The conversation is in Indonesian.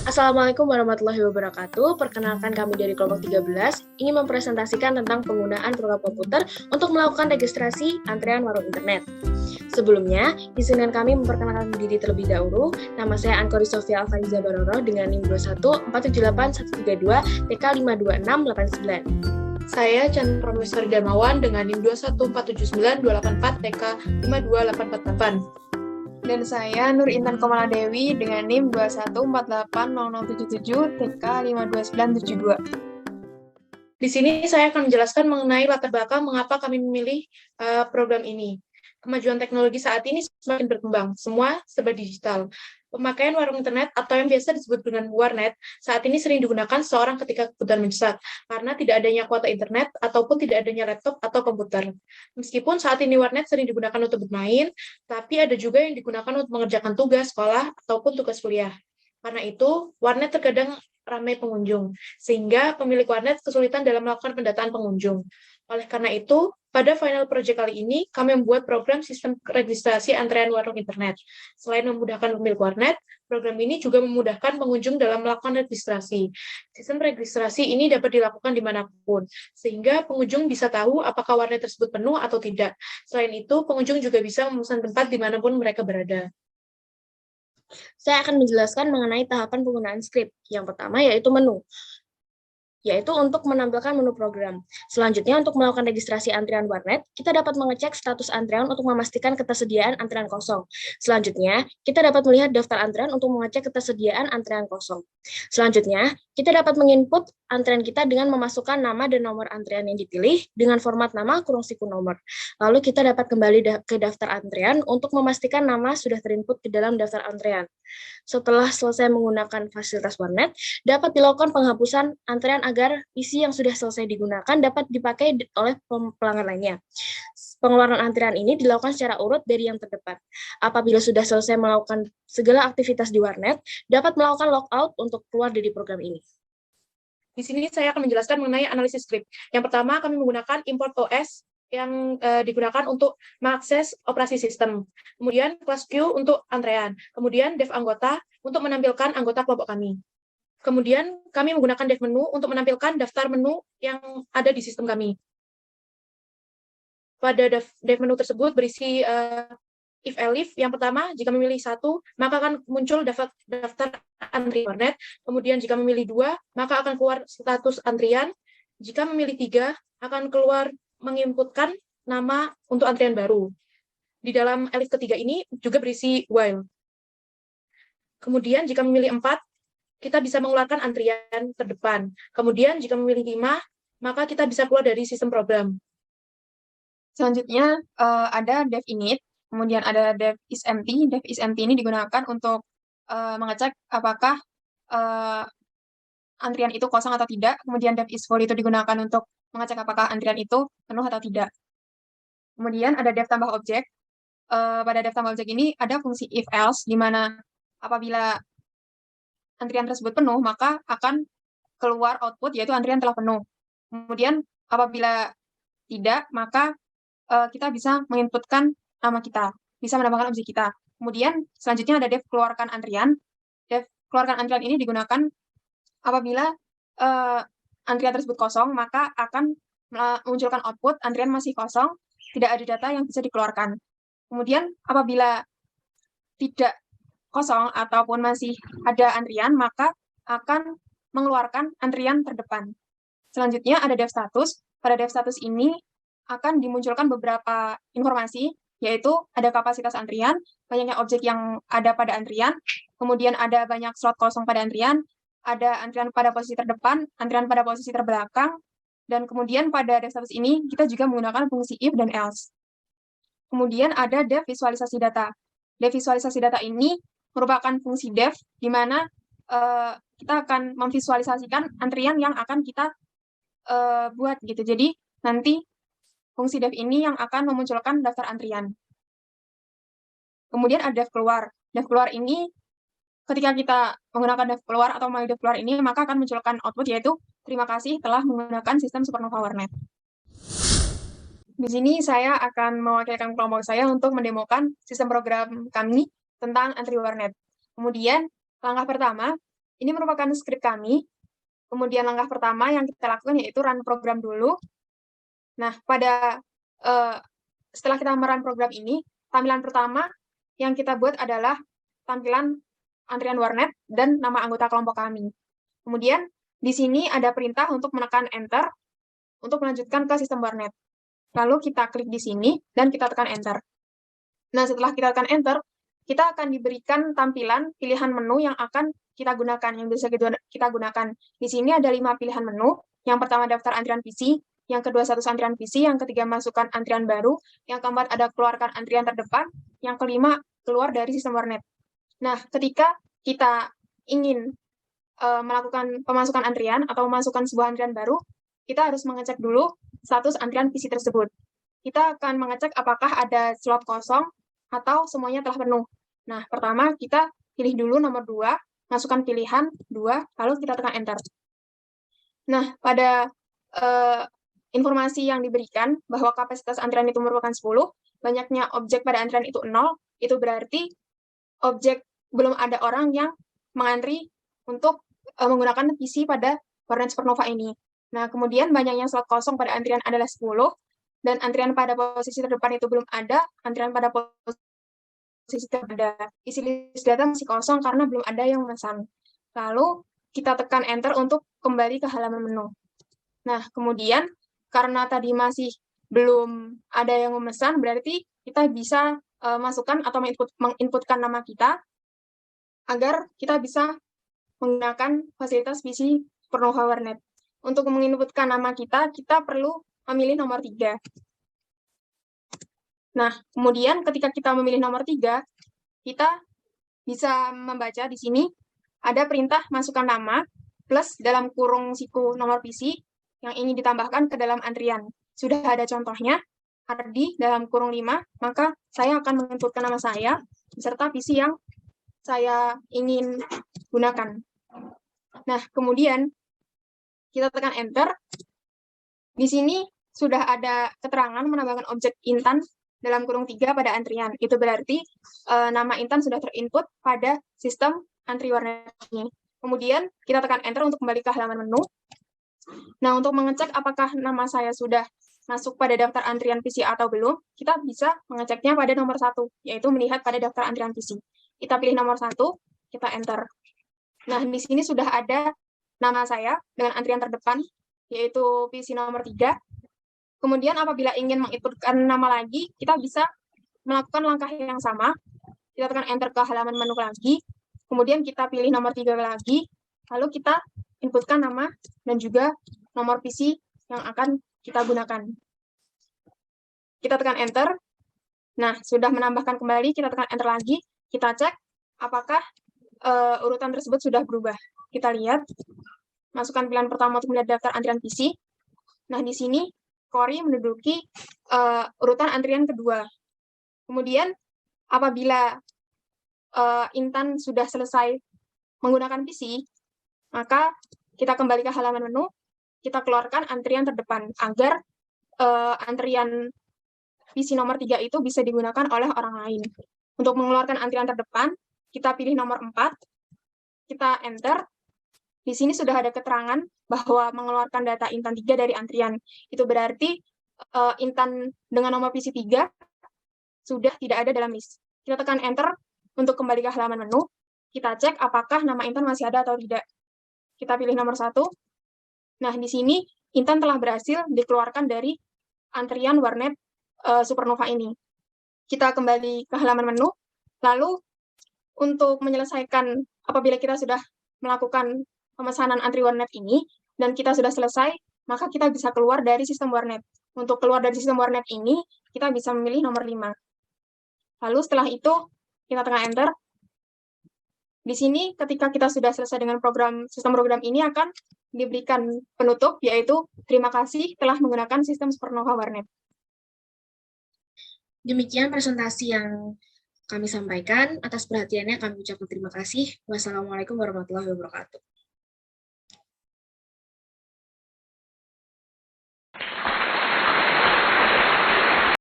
Assalamualaikum warahmatullahi wabarakatuh. Perkenalkan kami dari kelompok 13 ingin mempresentasikan tentang penggunaan program komputer untuk melakukan registrasi antrean warung internet. Sebelumnya, izinkan kami memperkenalkan diri terlebih dahulu. Nama saya Ankori Sofia Alfariza Baroro dengan NIM 21478 TK 52689. Saya Chandra Prameswari Darmawan dengan NIM 21479 TK 52848. Dan saya Nur Intan Komala Dewi dengan NIM 214800077 TK 52972. Di sini saya akan menjelaskan mengenai latar belakang mengapa kami memilih program ini. Kemajuan teknologi saat ini semakin berkembang, semua serba digital. Pemakaian warung internet atau yang biasa disebut dengan warnet saat ini sering digunakan seorang ketika kebutuhan mendesak karena tidak adanya kuota internet ataupun tidak adanya laptop atau komputer. Meskipun saat ini warnet sering digunakan untuk bermain, tapi ada juga yang digunakan untuk mengerjakan tugas sekolah ataupun tugas kuliah. Karena itu, warnet terkadang ramai pengunjung, sehingga pemilik warnet kesulitan dalam melakukan pendataan pengunjung. Oleh karena itu, pada final project kali ini, kami membuat program sistem registrasi antrean warung internet. Selain memudahkan pemilik warnet, program ini juga memudahkan pengunjung dalam melakukan registrasi. Sistem registrasi ini dapat dilakukan dimanapun, sehingga pengunjung bisa tahu apakah warnet tersebut penuh atau tidak. Selain itu, pengunjung juga bisa memesan tempat dimanapun mereka berada. Saya akan menjelaskan mengenai tahapan penggunaan script. Yang pertama yaitu menu, yaitu untuk menampilkan menu program. Selanjutnya, untuk melakukan registrasi antrian warnet, kita dapat mengecek status antrian untuk memastikan ketersediaan antrian kosong. Selanjutnya, kita dapat melihat daftar antrian untuk mengecek ketersediaan antrian kosong. Selanjutnya, kita dapat menginput antrian kita dengan memasukkan nama dan nomor antrian yang dipilih dengan format nama kurung siku nomor. Lalu kita dapat kembali ke daftar antrian untuk memastikan nama sudah terinput ke dalam daftar antrian. Setelah selesai menggunakan fasilitas warnet, dapat dilakukan penghapusan antrian agar isi yang sudah selesai digunakan dapat dipakai oleh pelanggan lainnya. Pengeluaran antrian ini dilakukan secara urut dari yang terdepan. Apabila sudah selesai melakukan segala aktivitas di warnet, dapat melakukan logout untuk keluar dari program ini. Di sini saya akan menjelaskan mengenai analisis script. Yang pertama, kami menggunakan import OS yang digunakan untuk mengakses operasi sistem. Kemudian class queue untuk antrean. Kemudian dev anggota untuk menampilkan anggota kelompok kami. Kemudian kami menggunakan dev menu untuk menampilkan daftar menu yang ada di sistem kami. Pada dev menu tersebut berisi if elif. Yang pertama, jika memilih 1, maka akan muncul daftar antrian warnet. Kemudian jika memilih 2, maka akan keluar status antrian. Jika memilih 3, akan keluar menginputkan nama untuk antrian baru. Di dalam elif ketiga ini juga berisi while. Kemudian jika memilih 4, kita bisa mengeluarkan antrian terdepan. Kemudian jika memilih 5, maka kita bisa keluar dari sistem program. Selanjutnya ada dev init, kemudian ada dev is empty. Dev is empty ini digunakan untuk mengecek apakah antrian itu kosong atau tidak. Kemudian dev is full itu digunakan untuk mengecek apakah antrian itu penuh atau tidak. Kemudian ada dev tambah objek. Pada dev tambah objek ini ada fungsi if else, di mana apabila antrian tersebut penuh, maka akan keluar output yaitu antrian telah penuh. Kemudian apabila tidak, maka kita bisa menginputkan nama kita, bisa menambahkan objek kita. Kemudian selanjutnya ada dev keluarkan antrian. Dev keluarkan antrian ini digunakan apabila antrian tersebut kosong, maka akan memunculkan output antrian masih kosong, tidak ada data yang bisa dikeluarkan. Kemudian apabila tidak kosong ataupun masih ada antrian, maka akan mengeluarkan antrian terdepan. Selanjutnya ada dev status. Pada dev status ini akan dimunculkan beberapa informasi, yaitu ada kapasitas antrian, banyaknya objek yang ada pada antrian, kemudian ada banyak slot kosong pada antrian, ada antrian pada posisi terdepan, antrian pada posisi terbelakang, dan kemudian pada dev status ini kita juga menggunakan fungsi if dan else. Kemudian ada dev visualisasi data. Dev visualisasi data ini merupakan fungsi dev di mana kita akan memvisualisasikan antrian yang akan kita buat gitu. Jadi nanti fungsi dev ini yang akan memunculkan daftar antrian. Kemudian ada dev keluar. Dev keluar ini ketika kita menggunakan dev keluar atau my dev keluar ini, maka akan munculkan output yaitu terima kasih telah menggunakan sistem Supernova Warnet. Di sini saya akan mewakilkan kelompok saya untuk mendemokan sistem program kami tentang antri warnet. Kemudian langkah pertama, Ini merupakan skrip kami. Kemudian langkah pertama yang kita lakukan yaitu run program dulu. Nah, setelah kita merun program ini, tampilan pertama yang kita buat adalah tampilan antrian warnet dan nama anggota kelompok kami. Kemudian di sini ada perintah untuk menekan Enter untuk melanjutkan ke sistem warnet. Lalu kita klik di sini dan kita tekan Enter. Nah, setelah kita tekan Enter, kita akan diberikan tampilan pilihan menu yang akan kita gunakan, yang bisa kita gunakan. Di sini ada 5 pilihan menu. Yang pertama daftar antrian PC, yang kedua status antrian PC, yang ketiga masukkan antrian baru, yang keempat ada keluarkan antrian terdepan, yang kelima keluar dari sistem warnet. Nah, ketika kita ingin melakukan pemasukan antrian atau memasukkan sebuah antrian baru, kita harus mengecek dulu status antrian PC tersebut. Kita akan mengecek apakah ada slot kosong atau semuanya telah penuh. Nah, pertama kita pilih dulu nomor 2, masukkan pilihan 2, lalu kita tekan Enter. Nah, pada informasi yang diberikan bahwa kapasitas antrian itu merupakan 10, banyaknya objek pada antrian itu 0, itu berarti objek belum ada orang yang mengantri untuk menggunakan PC pada warnet Supernova ini. Nah, kemudian banyaknya slot kosong pada antrian adalah 10, dan antrian pada posisi terdepan itu belum ada, antrian pada posisi terdepan ada. Isi list data masih kosong karena belum ada yang memesan. Lalu, kita tekan Enter untuk kembali ke halaman menu. Nah, kemudian, karena tadi masih belum ada yang memesan, berarti kita bisa masukkan atau menginputkan nama kita, agar kita bisa menggunakan fasilitas PC Supernova Warnet. Untuk menginputkan nama kita perlu memilih nomor 3. Nah, kemudian ketika kita memilih nomor 3, kita bisa membaca di sini ada perintah masukkan nama plus dalam kurung siku nomor PC yang ingin ditambahkan ke dalam antrian. Sudah ada contohnya, Ardi dalam kurung 5, maka saya akan menginputkan nama saya beserta PC yang saya ingin gunakan. Nah, kemudian kita tekan Enter. Di sini sudah ada keterangan menambahkan objek Intan dalam kurung 3 pada antrian. Itu berarti nama Intan sudah terinput pada sistem antri warnet ini. Kemudian kita tekan Enter untuk kembali ke halaman menu. Nah, untuk mengecek apakah nama saya sudah masuk pada daftar antrian PC atau belum, kita bisa mengeceknya pada nomor 1, yaitu melihat pada daftar antrian PC. Kita pilih nomor 1, kita Enter. Nah, di sini sudah ada nama saya dengan antrian terdepan, yaitu PC nomor 3. Kemudian apabila ingin menginputkan nama lagi, kita bisa melakukan langkah yang sama. Kita tekan Enter ke halaman menu lagi, kemudian kita pilih nomor 3 lagi, lalu kita inputkan nama dan juga nomor PC yang akan kita gunakan. Kita tekan Enter. Nah, sudah menambahkan kembali, kita tekan Enter lagi, kita cek apakah urutan tersebut sudah berubah. Kita lihat, masukkan pilihan pertama untuk melihat daftar antrian PC. Nah, di sini Kori menduduki urutan antrian kedua. Kemudian, apabila Intan sudah selesai menggunakan PC, maka kita kembali ke halaman menu, kita keluarkan antrian terdepan, agar antrian PC nomor 3 itu bisa digunakan oleh orang lain. Untuk mengeluarkan antrian terdepan, kita pilih nomor 4, kita Enter. Di sini sudah ada keterangan bahwa mengeluarkan data Intan 3 dari antrian. Itu berarti Intan dengan nomor PC 3 sudah tidak ada dalam list. Kita tekan Enter untuk kembali ke halaman menu. Kita cek apakah nama Intan masih ada atau tidak. Kita pilih nomor 1. Nah, di sini Intan telah berhasil dikeluarkan dari antrian warnet Supernova ini. Kita kembali ke halaman menu. Lalu, untuk menyelesaikan apabila kita sudah melakukan pemesanan antri warnet ini, dan kita sudah selesai, maka kita bisa keluar dari sistem warnet. Untuk keluar dari sistem warnet ini, kita bisa memilih nomor 5. Lalu setelah itu, kita tekan Enter. Di sini, ketika kita sudah selesai dengan sistem program ini, akan diberikan penutup, yaitu terima kasih telah menggunakan sistem Supernova Warnet. Demikian presentasi yang kami sampaikan. Atas perhatiannya kami ucapkan terima kasih. Wassalamualaikum warahmatullahi wabarakatuh.